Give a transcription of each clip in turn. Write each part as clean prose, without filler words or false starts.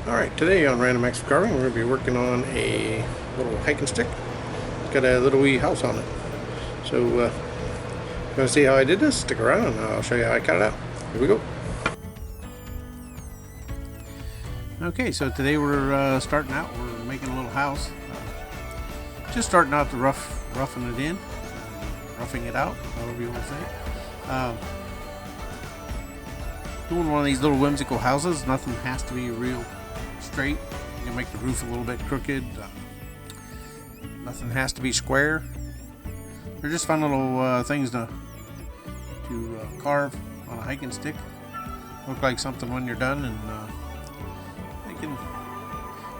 Alright, today on Random Acts of Carving we're going to be working on a little hiking stick. It's got a little wee house on it. So, if you want to see how I did this, stick around and I'll show you how I cut it out. Here we go. Okay, so today we're starting out. We're making a little house. Just starting out to roughing it in, roughing it out, however you want to say it. Doing one of these little whimsical houses. Nothing has to be real straight. You can make the roof a little bit crooked. Nothing has to be square. They're just fun little things to carve on a hiking stick. Look like something when you're done, and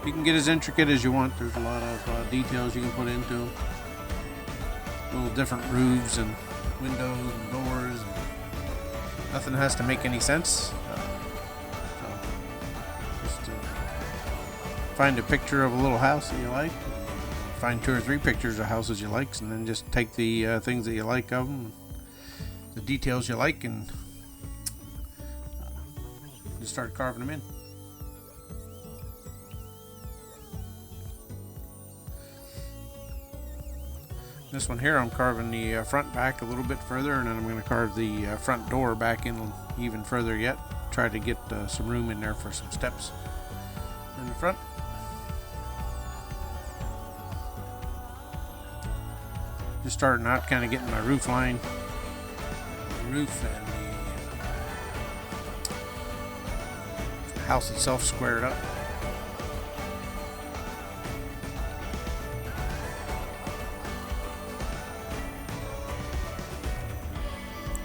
you can get as intricate as you want. There's a lot of details you can put into them. Little different roofs and windows and doors. And nothing has to make any sense. Find a picture of a little house that you like, find 2 or 3 pictures of houses you like, and then just take the things that you like of them, the details you like, and just start carving them in. This one here, I'm carving the front back a little bit further, and then I'm going to carve the front door back in even further yet. Try to get some room in there for some steps in the front. Just starting out, kind of getting my roof line, the roof and the house itself squared up.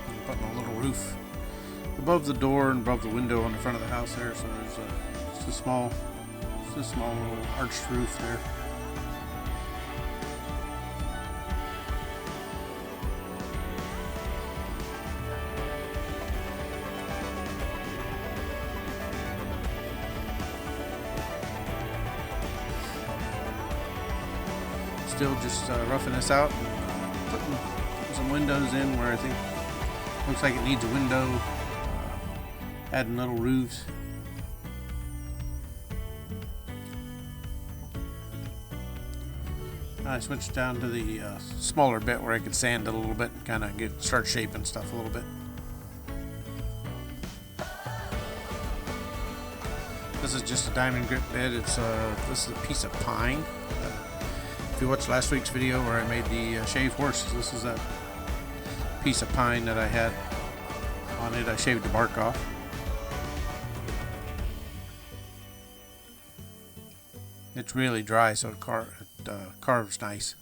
And putting a little roof above the door and above the window on the front of the house there, so there's just a small little arched roof there. Still just roughing this out and putting some windows in where I think looks like it needs a window, adding little roofs. I switched down to the smaller bit where I could sand it a little bit and kind of start shaping stuff a little bit. This is just a diamond grip bit. This is a piece of pine. If you watched last week's video where I made the shaved horse, this is that piece of pine that I had on it. I shaved the bark off. It's really dry, so it carves nice.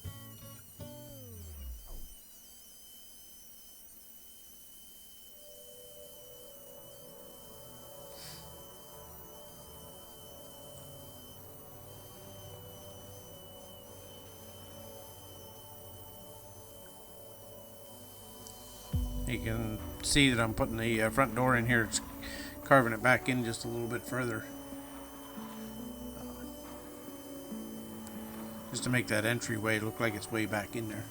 You can see that I'm putting the front door in here. It's carving it back in just a little bit further, just to make that entryway look like it's way back in there.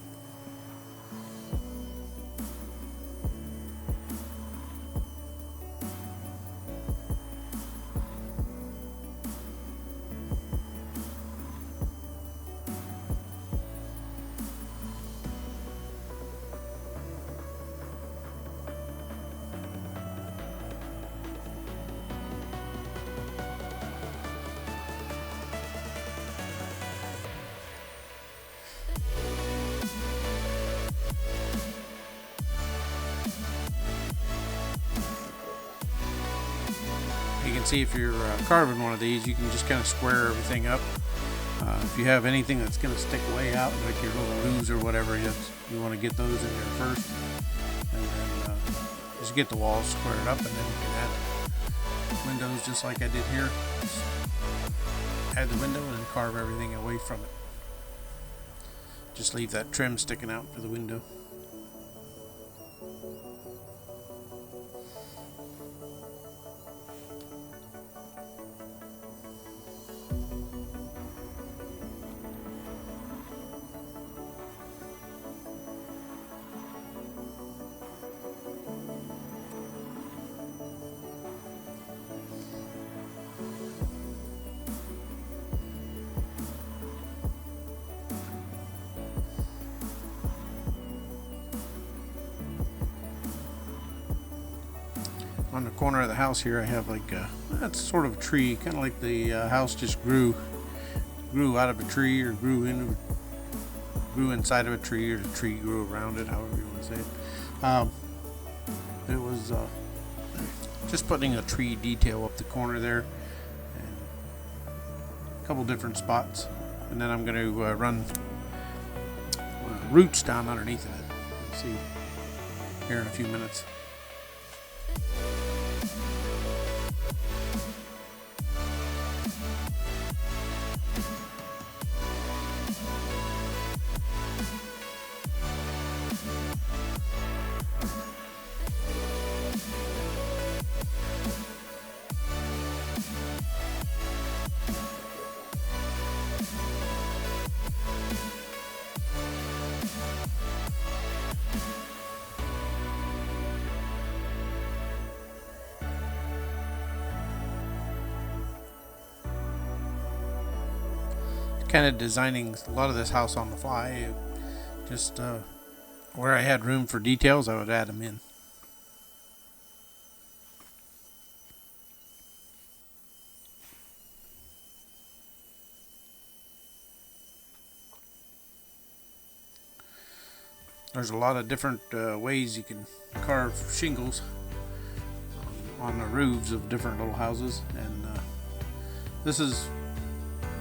You can see if you're carving one of these, you can just kind of square everything up. If you have anything that's going to stick way out, like your little roofs or whatever, you want to get those in there first, and then just get the walls squared up, and then you can add windows just like I did here. Just add the window and then carve everything away from it. Just leave that trim sticking out for the window. on the corner of the house here, I have like that's sort of a tree, kind of like the house just grew out of a tree, or grew inside of a tree, or the tree grew around it, however you want to say it. It was just putting a tree detail up the corner there, and a couple different spots, and then I'm going to run roots down underneath of it. You'll see here in a few minutes. Kind of designing a lot of this house on the fly. Just where I had room for details, I would add them in. There's a lot of different ways you can carve shingles on the roofs of different little houses, and this is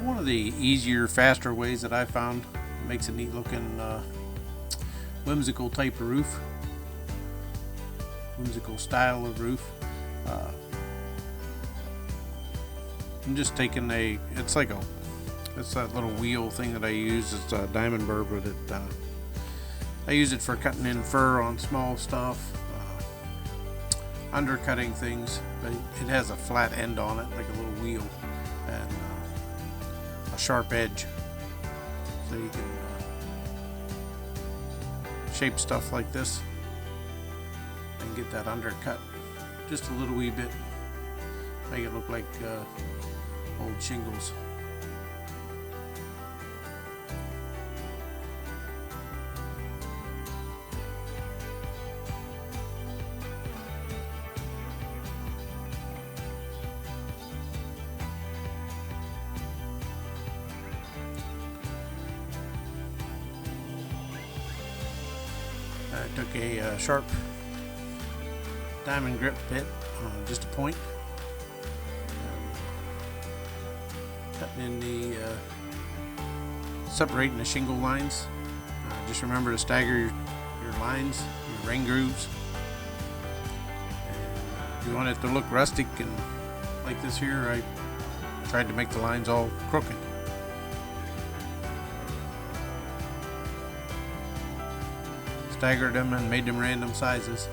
one of the easier, faster ways that I found. It makes a neat looking whimsical type of roof, whimsical style of roof. I'm just taking it's that little wheel thing that I use. It's a diamond burr, but I use it for cutting in fur on small stuff, undercutting things, but it has a flat end on it, like a little wheel, and a sharp edge, so you can shape stuff like this and get that undercut just a little wee bit, make it look like old shingles. I took a sharp diamond grip bit, just a point, cutting in the separating the shingle lines. Just remember to stagger your lines, your ring grooves. And if you want it to look rustic and like this here, I tried to make the lines all crooked. Staggered them and made them random sizes.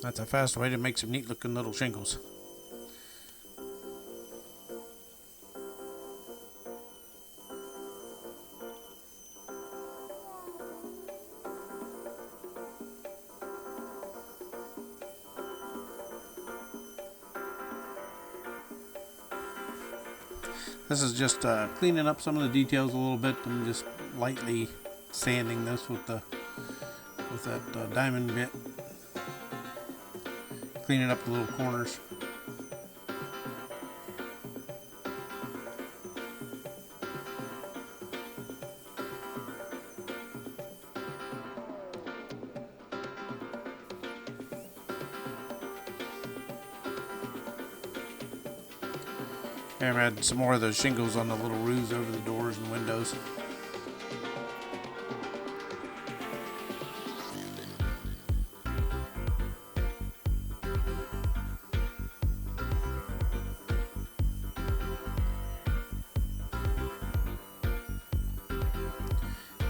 That's a fast way to make some neat looking little shingles. This is just cleaning up some of the details a little bit. I'm just lightly sanding this with that diamond bit, cleaning up the little corners. And I add some more of those shingles on the little roofs over the doors and windows.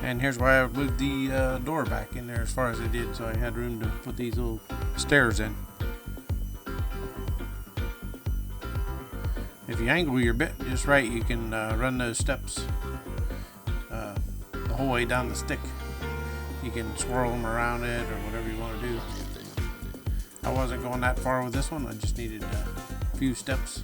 And here's why I moved the door back in there as far as I did, so I had room to put these little stairs in. if you angle your bit just right, you can run those steps the whole way down the stick. You can swirl them around it or whatever you want to do. I wasn't going that far with this one. I just needed a few steps.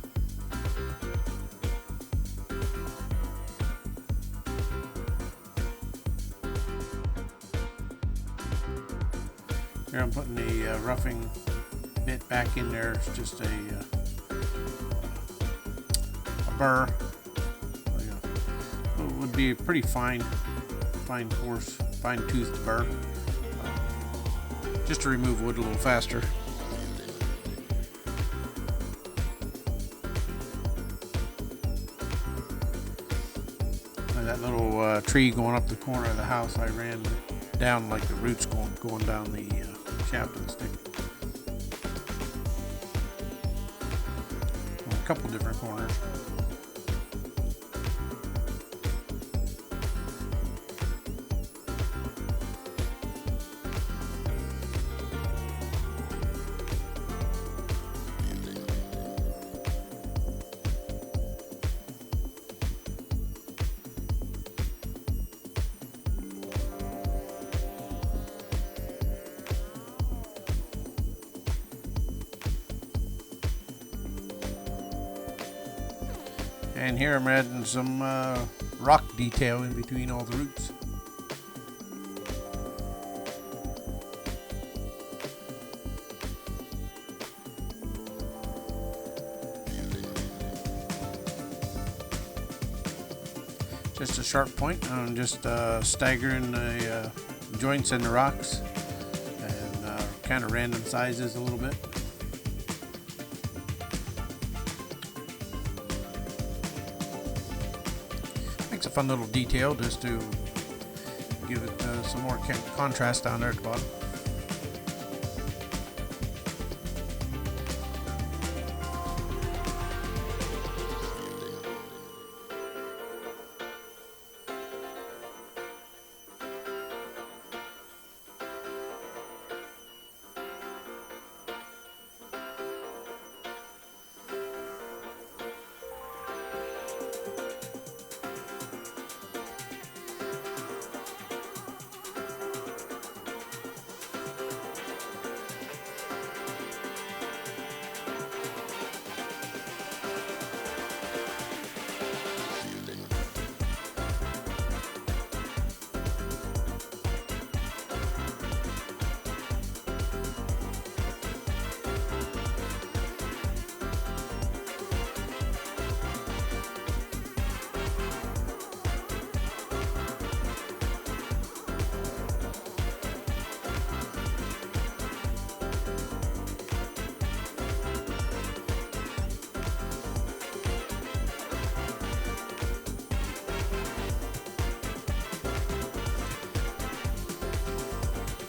Here I'm putting the roughing bit back in there. It's just a burr. It would be a pretty fine, coarse, fine-toothed burr, just to remove wood a little faster. And that little tree going up the corner of the house, I ran down like the roots going down the shaft of the stick. A couple different corners. And here I'm adding some rock detail in between all the roots. Just a sharp point. I'm just staggering the joints in the rocks and kind of random sizes a little bit. Makes a fun little detail just to give it some more contrast down there at the bottom.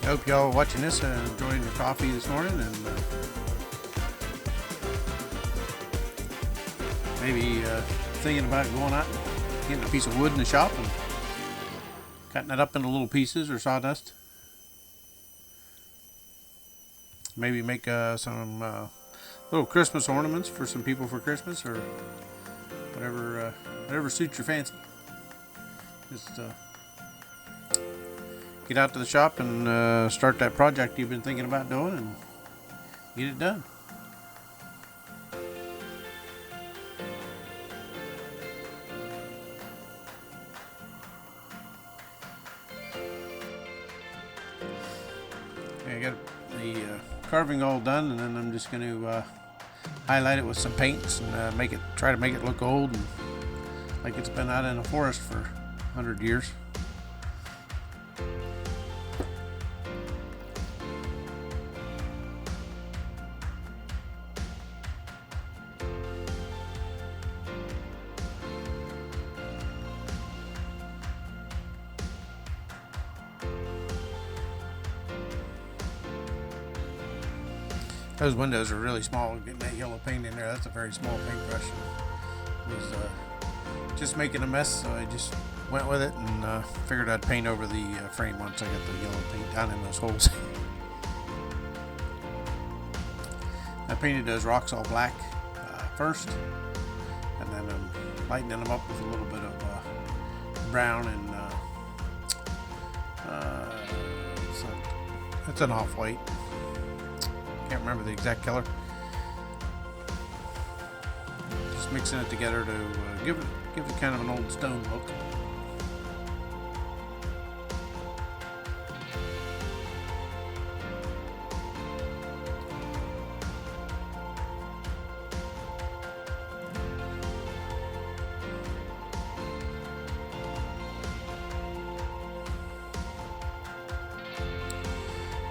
I hope y'all are watching this and enjoying your coffee this morning, and maybe thinking about going out and getting a piece of wood in the shop and cutting it up into little pieces or sawdust. Maybe make some little Christmas ornaments for some people for Christmas, or whatever suits your fancy. Just get out to the shop and start that project you've been thinking about doing and get it done. Okay, I got the carving all done, and then I'm just going to highlight it with some paints and try to make it look old and like it's been out in a forest for 100 years. Those windows are really small. Getting that yellow paint in there, that's a very small paintbrush. It was just making a mess, so I just went with it and figured I'd paint over the frame once I got the yellow paint down in those holes. I painted those rocks all black first, and then I'm lightening them up with a little bit of brown and it's an off-white. Can't remember the exact color. Just mixing it together to give it kind of an old stone look.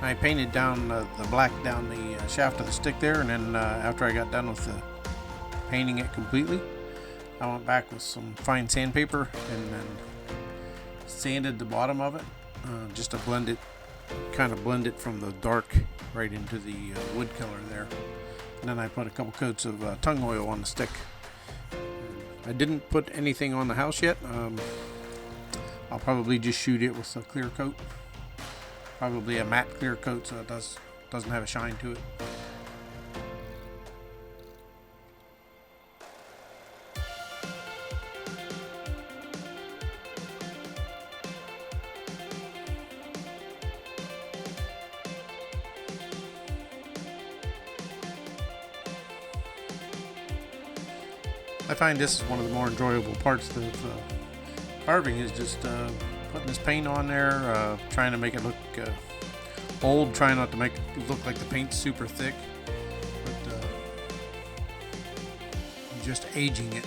I painted down the black down the shaft of the stick there, and then after I got done with painting it completely, I went back with some fine sandpaper and then sanded the bottom of it just to blend it from the dark right into the wood color there. And then I put a couple coats of tung oil on the stick. I didn't put anything on the house yet. I'll probably just shoot it with a clear coat. Probably a matte clear coat so it doesn't have a shine to it. I find this is one of the more enjoyable parts of carving, is just putting this paint on there, trying to make it look old, trying not to make it look like the paint's super thick, but just aging it.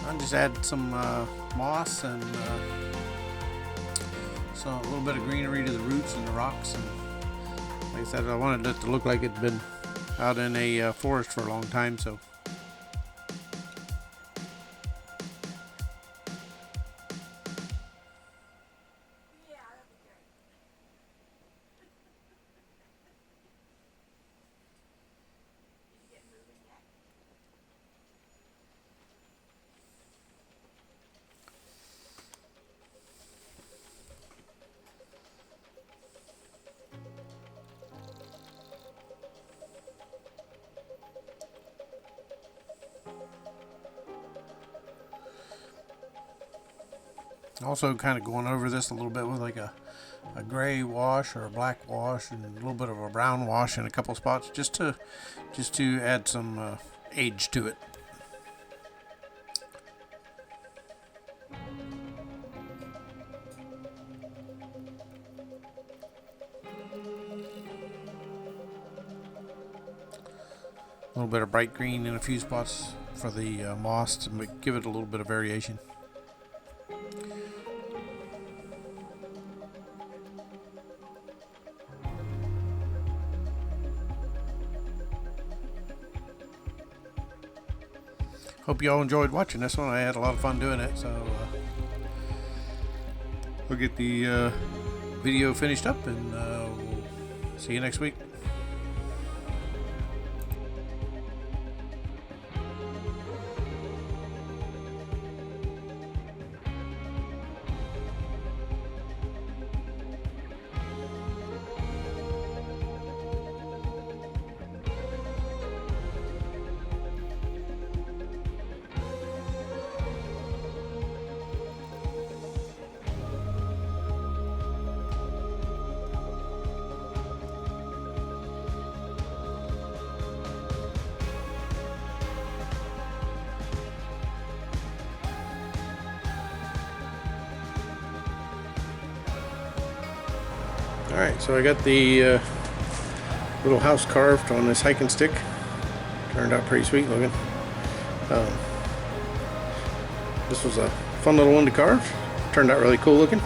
I just add some moss and so a little bit of greenery to the roots and the rocks. And like I said, I wanted it to look like it'd been out in a forest for a long time. So also kind of going over this a little bit with like a gray wash or a black wash and a little bit of a brown wash in a couple spots, just to add some age to it. A little bit of bright green in a few spots for the moss to give it a little bit of variation. Hope you all enjoyed watching this one. I had a lot of fun doing it, so we'll get the video finished up, and we'll see you next week. Alright, so I got the little house carved on this hiking stick. Turned out pretty sweet looking. This was a fun little one to carve. Turned out really cool looking,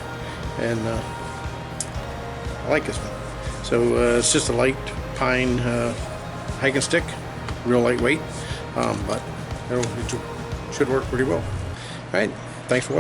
and I like this one. So it's just a light pine hiking stick, real lightweight, but it should work pretty well. Alright, thanks for watching.